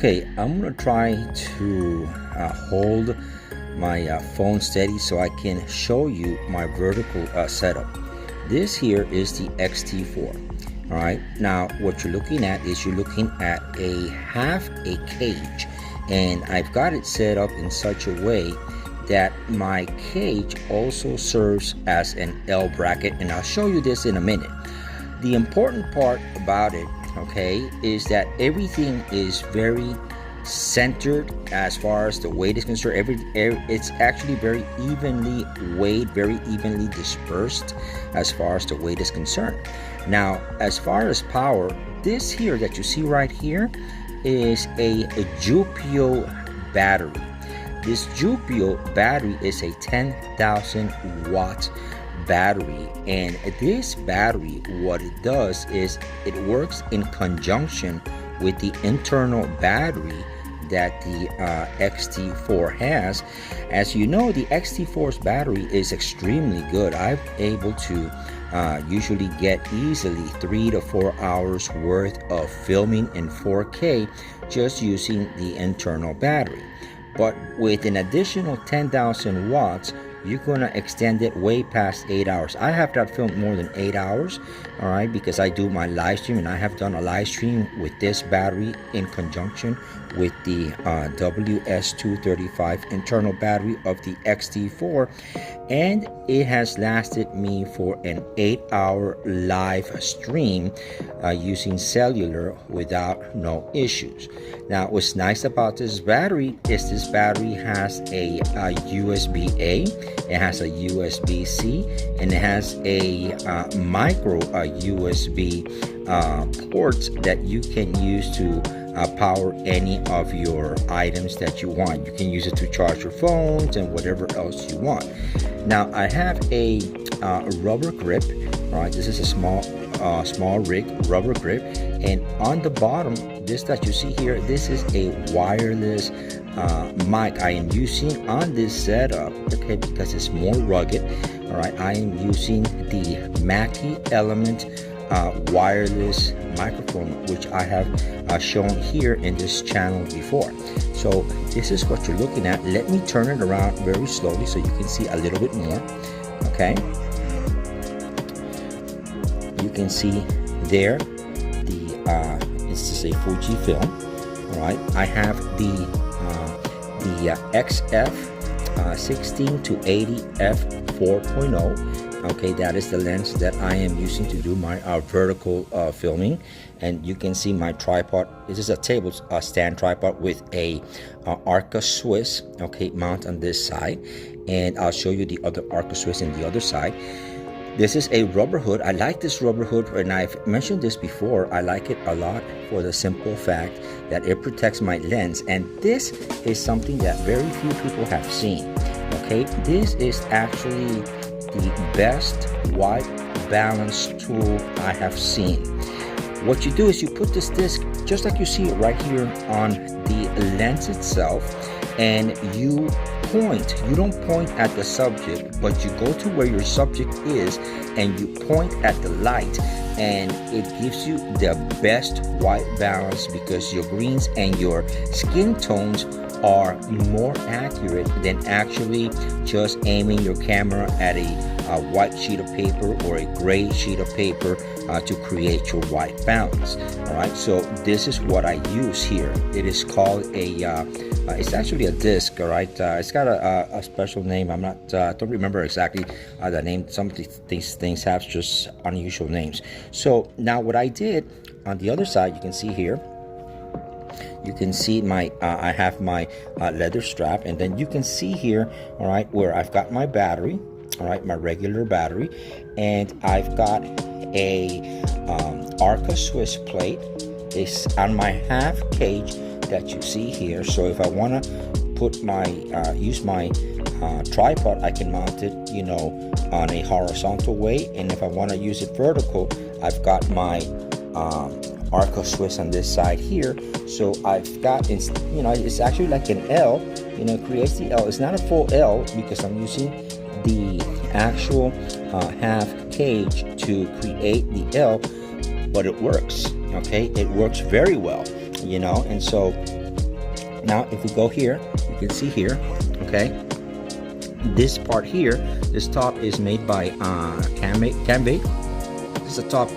Okay, I'm gonna try to hold my phone steady so I can show you my vertical setup. This here is the X-T4. All right, now what you're looking at is you're looking at a half a cage, and I've got it set up in such a way that my cage also serves as an L bracket, and I'll show you this in a minute. The important part about it, okay, is that everything is very centered as far as the weight is concerned. It's actually very evenly weighed, very evenly dispersed as far as the weight is concerned. Now, as far as power, this here that you see right here is a Jupio battery. This Jupio battery is a 10,000 watt battery, and this battery, what it does is it works in conjunction with the internal battery that the X-T4 has. As you know, the X-T4's battery is extremely good. I'm able to usually get easily 3 to 4 hours worth of filming in 4K just using the internal battery. But with an additional 10,000 watts, you're going to extend it way past 8 hours. I have not filmed more than 8 hours, all right, because I do my live stream, and I have done a live stream with this battery in conjunction with the WS235 internal battery of the X-T4, and it has lasted me for an 8-hour live stream using cellular without no issues. Now, what's nice about this battery is this battery has a USB-A, it has a USB-C, and it has a micro USB ports that you can use to power any of your items that you want. You can use it to charge your phones and whatever else you want. Now, I have a rubber grip. All right, this is a small rig rubber grip, and on the bottom, this that you see here, this is a wireless mic I am using on this setup, okay, because it's more rugged. All right, I am using the Mackie Element wireless microphone, which I have shown here in this channel before. So this is what you're looking at. Let me turn it around very slowly so you can see a little bit more. Okay, you can see there this is a Fujifilm. All right, I have the XF 16 to 80 f4.0. Okay, that is the lens that I am using to do my vertical filming, and you can see my tripod. This is a table stand tripod with a Arca Swiss, okay, mount on this side, and I'll show you the other Arca Swiss on the other side. This is a rubber hood. I like this rubber hood, and I've mentioned this before. I like it a lot for the simple fact that it protects my lens, and this is something that very few people have seen. Okay, this is actually the best white balance tool I have seen. What you do is you put this disc, just like you see it right here on the lens itself, and you point. You don't point at the subject, but you go to where your subject is and you point at the light, and it gives you the best white balance because your greens and your skin tones are more accurate than actually just aiming your camera at a white sheet of paper or a gray sheet of paper to create your white balance. All right, so this is what I use here. It is called a it's actually a disc. All right, it's got a special name. I'm not don't remember exactly the name. Some of these things have just unusual names. So now what I did on the other side, you can see here, you can see my I have my leather strap, and then you can see here, all right, where I've got my battery, all right, my regular battery, and I've got a Arca Swiss plate. It's on my half cage that you see here. So if I want to put my use my tripod, I can mount it, you know, on a horizontal way, and if I want to use it vertical, I've got my Arca Swiss on this side here. So I've got, you know, it's actually like an L, you know, it creates the L. It's not a full L because I'm using the actual half cage to create the L, but it works. Okay, it works very well, you know. And so Now if we go here, you can see here, okay, this part here, this top is made by Canva. This is a top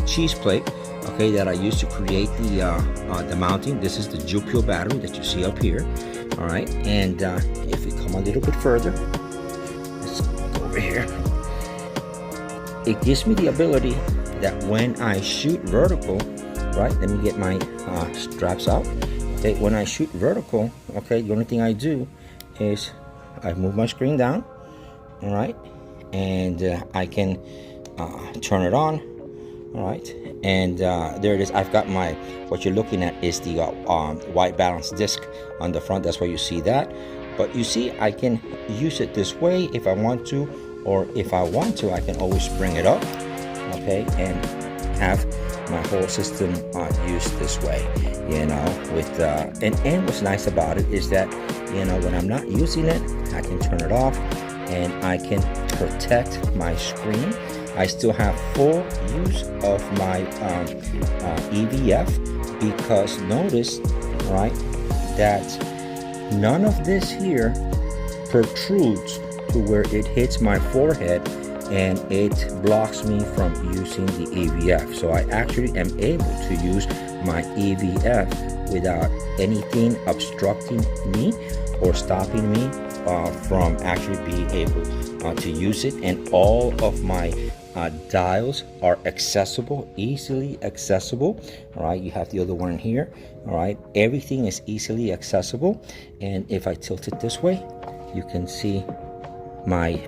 cheese plate, okay, that I used to create the mounting. This is the dual pure battery that you see up here. All right, and if we come a little bit further, let's go over here. It gives me the ability that when I shoot vertical, right, let me get my straps out. Okay, when I shoot vertical, okay, the only thing I do is I move my screen down, all right, and I can turn it on, all right, and there it is. I've got my, what you're looking at is the white balance disc on the front. That's why you see that. But you see, I can use it this way if I want to, or if I want to, I can always bring it up, okay, and have my whole system used this way, you know, with and what's nice about it is that, you know, when I'm not using it, I can turn it off and I can protect my screen. I still have full use of my EVF, because notice, right, that none of this here protrudes to where it hits my forehead and it blocks me from using the EVF. So I actually am able to use my EVF without anything obstructing me or stopping me from actually being able to use it. And all of my dials are accessible, easily accessible. All right, you have the other one here. All right, everything is easily accessible. And if I tilt it this way, you can see my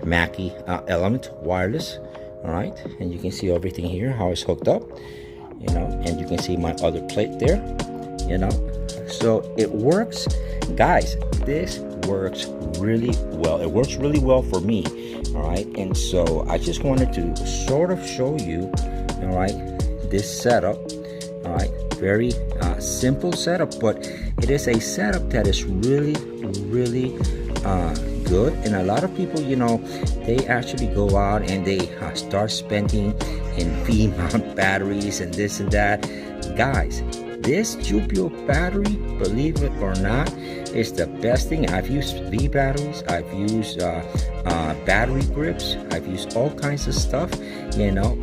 Mackie Element wireless. All right, and you can see everything here, how it's hooked up, you know, and you can see my other plate there, you know. So it works, guys. This works really well. It works really well for me. All right, and so I just wanted to sort of show you, all right, this setup. All right, very simple setup, but it is a setup that is really good. And a lot of people, you know, they actually go out and they start spending in V-mount batteries and this and that. Guys, this dual battery, believe it or not, is the best thing. I've used V batteries, I've used battery grips, I've used all kinds of stuff, you know.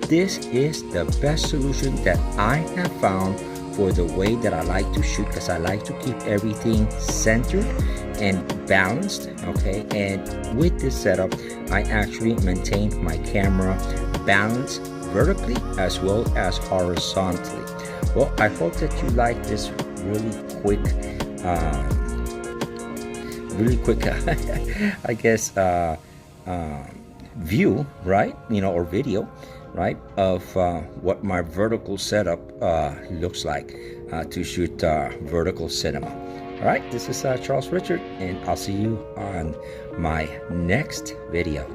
This is the best solution that I have found for the way that I like to shoot, because I like to keep everything centered and balanced, okay. And with this setup, I actually maintain my camera balanced vertically as well as horizontally. Well, I hope that you like this really quick I guess view, right, you know, or video, right, of what my vertical setup looks like to shoot vertical cinema. All right, this is Charles Richard, and I'll see you on my next video.